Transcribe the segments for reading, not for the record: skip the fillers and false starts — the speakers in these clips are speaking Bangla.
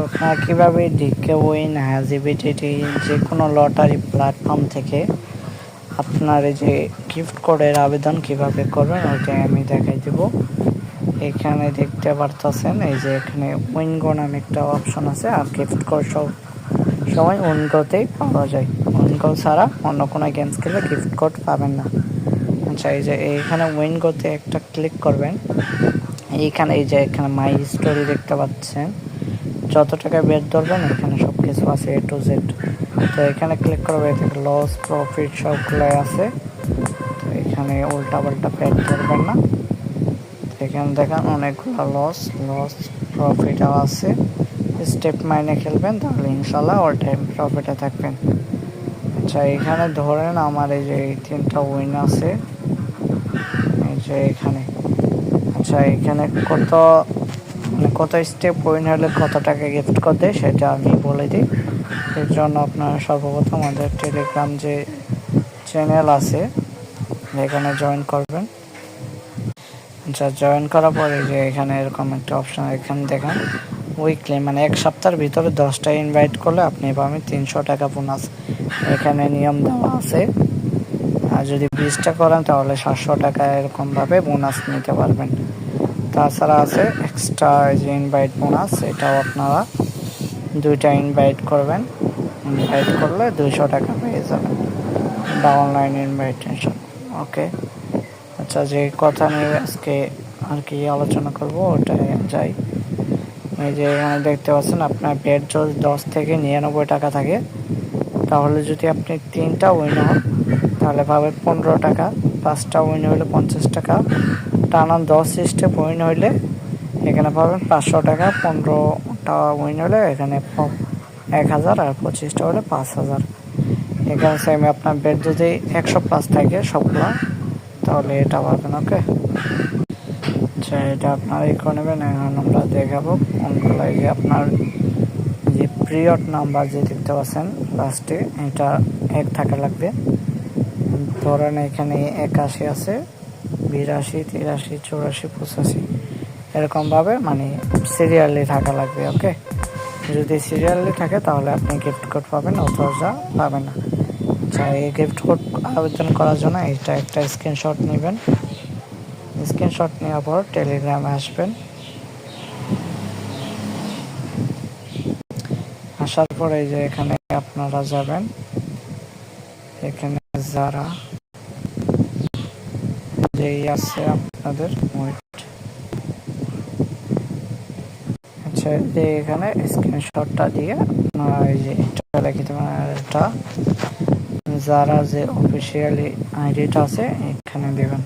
আপনারা কীভাবে ডিকে উইন হ্যাজিবিটিটি যে কোনো লটারি প্ল্যাটফর্ম থেকে আপনার এই যে গিফট কোডের আবেদন কিভাবে করবেন ওইটাই আমি দেখাই দেব। এখানে দেখতে পারতেছেন এই যে এখানে উইনগো নামে একটা অপশন আছে, আর গিফট কোড সব সময় উইনগোতেই পাওয়া যায়। উইনগো ছাড়া অন্য কোনো গেমস খেলে গিফট কোড পাবেন না। আচ্ছা, এই যে এইখানে উইনগোতে একটা ক্লিক করবেন। এইখানে এই যে এখানে মাই স্টোরি দেখতে পাচ্ছেন, যত টাকা বের ধরবেন এখানে সব কিছু আছে A to Z। তো এখানে ক্লিক করবে, এখানে লস প্রফিট সবগুলো আছে। তো এখানে উল্টা পাল্টা বের ধরবেন না। এখানে দেখেন অনেকগুলো লস প্রফিটও আছে। স্টেপ মাইনে খেলবেন তাহলে ইনশাল্লাহ অল টাইম প্রফিটে থাকবেন। আচ্ছা, এখানে ধরেন আমার এই যে এই 3টা উইন আছে এই যে এখানে। আচ্ছা, এখানে কত স্টেপ উইন হলে কত টাকা গিফট করে দেয় সেটা আমি বলে দিই। এর জন্য আপনারা সর্বপ্রথম আমাদের টেলিগ্রাম যে চ্যানেল আছে এখানে জয়েন করবেন। আচ্ছা, জয়েন করার পরে যে এখানে এরকম একটা অপশন এখানে দেখেন উইকলি, মানে এক সপ্তাহের ভিতরে 10টা ইনভাইট করলে আপনি পাবেন 300 টাকা বোনাস। এখানে নিয়ম দেওয়া আছে, আর যদি 20টা করেন তাহলে 700 টাকা এরকমভাবে বোনাস নিতে পারবেন। তাছাড়া আছে এক্সট্রা যে ইনভাইট বোনাস, এটাও আপনারা 2টা ইনভাইট করবেন। ইনভাইট করলে 200 টাকা পেয়ে যাবেন, বা অনলাইন ইনভাইটেশন। ওকে। আচ্ছা, যে কথা নিয়ে আজকে আর কি আলোচনা করব ওটাই যাই। এই যে এখানে দেখতে পাচ্ছেন আপনার বেড যদি 10 থেকে 99 টাকা থাকে, তাহলে যদি আপনি 3টা উইন হন তাহলে পাবেন 15 টাকা। 5টা উইন হইলে 50 টাকা। টানা 10 স্টেপ উইন হইলে এখানে পাবেন 500 টাকা। 15টা উইন হলে এখানে 1000, আর 25টা হলে 5000। এখানে সেম আপনার বেড যদি 100+ থাকে সবগুলো, তাহলে এটা পাবেন। ওকে। আচ্ছা, এটা আপনারা করে নেবেন। এখন আমরা দেখাবো কোনগুলো। আপনার যে পিরিয়ড নাম্বার যে দেখতে পাচ্ছেন লাস্টে, এটা 1 থাকা লাগবে। ধরেন এখানে 81 আছে, 82, 83, 84, 85 এরকমভাবে মানে সিরিয়ালি থাকা লাগবে। ওকে। যদি সিরিয়ালি থাকে তাহলে আপনি গিফট কোড পাবেন, অথবা পাবেন না। আচ্ছা, এই গিফট কোড আবেদন করার জন্য এটা একটা স্ক্রিনশট নেবেন। স্ক্রিনশট নেওয়ার পর টেলিগ্রামে আসবেন। আসার পরে যে এখানে আপনারা যাবেন, এখানে যারা যেই আছে আপনাদের আচ্ছা, যে এখানে স্ক্রিনশটটা দিয়ে আপনারা এই যে এটা লিখে দেবেন। আর এটা যারা যে অফিসিয়ালি আইডিটা আছে এখানে দেবেন।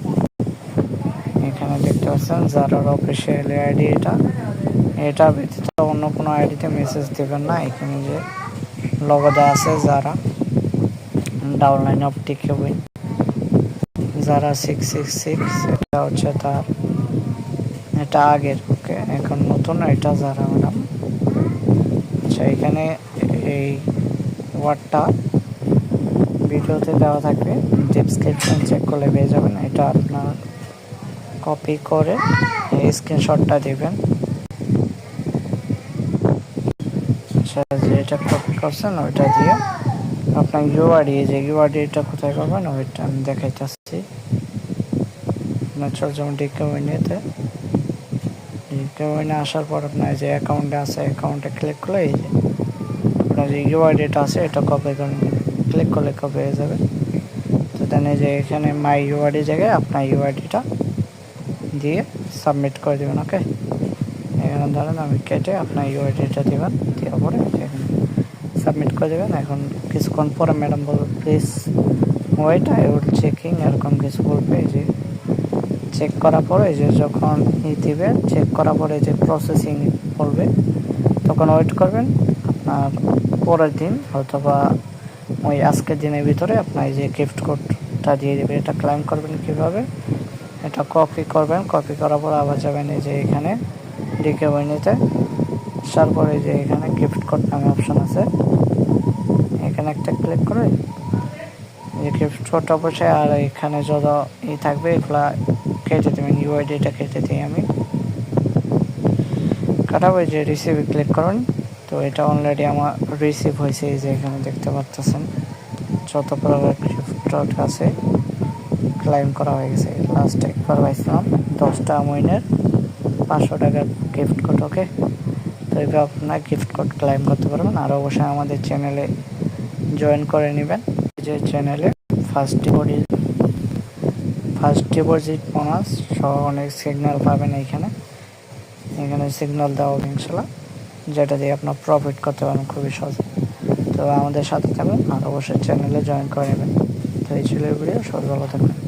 এখানে দেখতে পাচ্ছেন যারা অফিসিয়ালি আইডি, এটা ব্যতীত অন্য কোনো আইডিতে মেসেজ দেবেন না। এখানে যে লোগো দেওয়া আছে যারা ডাউনলাইন অফ টিকে উইন, যারা 666, এটা হচ্ছে তার, এটা আগের। ওকে, এখন নতুন এটা যারা ম্যাডাম। আচ্ছা, এখানে এই ওয়ার্ডটা ভিডিওতে দেওয়া থাকবে, ডেসক্রিপশন চেক করলে পেয়ে যাবেন। এটা আপনার কপি করে এই স্ক্রিনশটটা দেবেন। আচ্ছা, যেটা কপি করছেন ওইটা দিয়ে আপনার ইউআইডি, যে ইউআইডিটা কোথায় করবেন ওইটা আমি দেখাইতেছি। আপনার যেমন ডিকে আসার পর আপনার যে অ্যাকাউন্টে আছে অ্যাকাউন্টে ক্লিক করলে এই যে আপনার যে ইউআইডিটা আছে এটা কপি করে ক্লিক করলে কপি হয়ে যাবে। তো দেন এই যে এখানে মাই ইউআইডি জায়গায় আপনার ইউআইডিটা দিয়ে সাবমিট করে দেবেন। ওকে। এখানে ধরেন আমি কেটে আপনার ইউআইডিটা দেবেন, দেওয়ার পরে এখানে সাবমিট করে দেবেন। এখন কিছুক্ষণ পরে ম্যাডাম বলবে please wait I will checking, এরকম কিছু বলবে। এই যে চেক করার পরে যে যখন দিবে, চেক করার পরে যে প্রসেসিং বলবে তখন ওয়েট করবেন। আপনার পরের দিন অথবা ওই আজকের দিনের ভিতরে আপনার যে গিফট কোডটা দিয়ে দেবে। এটা ক্লেম করবেন কীভাবে, এটা কপি করবেন। কপি করার পর আবার যাবেন এই যে এখানে ডিকে উইনিতে। আসার পরে যে এখানে গিফট কোড নামে অপশন আছে, এখানে একটা ক্লিক করে যে গিফট কোডটা বসে, আর এখানে যত থাকবে এগুলা কেটে দেবেন। ইউআইডিটা কেটে দিই আমি কাটাবো। যে রিসিভে ক্লিক করুন। তো এটা অলরেডি আমার রিসিভ হয়েছে, এই যে এখানে দেখতে পাচ্ছেন যত প্রকার গিফট আছে ক্লাইম করা হয়ে গেছে। লাস্ট একবার পাইছিলাম 10টা মইনের 500 টাকার গিফট কোড। ওকে, তো এইভাবে আপনার গিফট কোড ক্লাইম করতে পারবেন। আর অবশ্যই আমাদের চ্যানেলে জয়েন করে নেবেন। যে চ্যানেলে ফার্স্ট ডিপোজিট বোনাস সহ অনেক সিগন্যাল পাবেন। এখানে সিগন্যাল দেওয়া হবে ইনশাল্লাহ, যেটা দিয়ে আপনার প্রফিট করতে পারবেন খুবই সহজ। তো আমাদের সাথে থাকবেন আর অবশ্যই চ্যানেলে জয়েন করে নেবেন। তো এই ছিল ভিডিও, সবাই ভালো থাকবেন।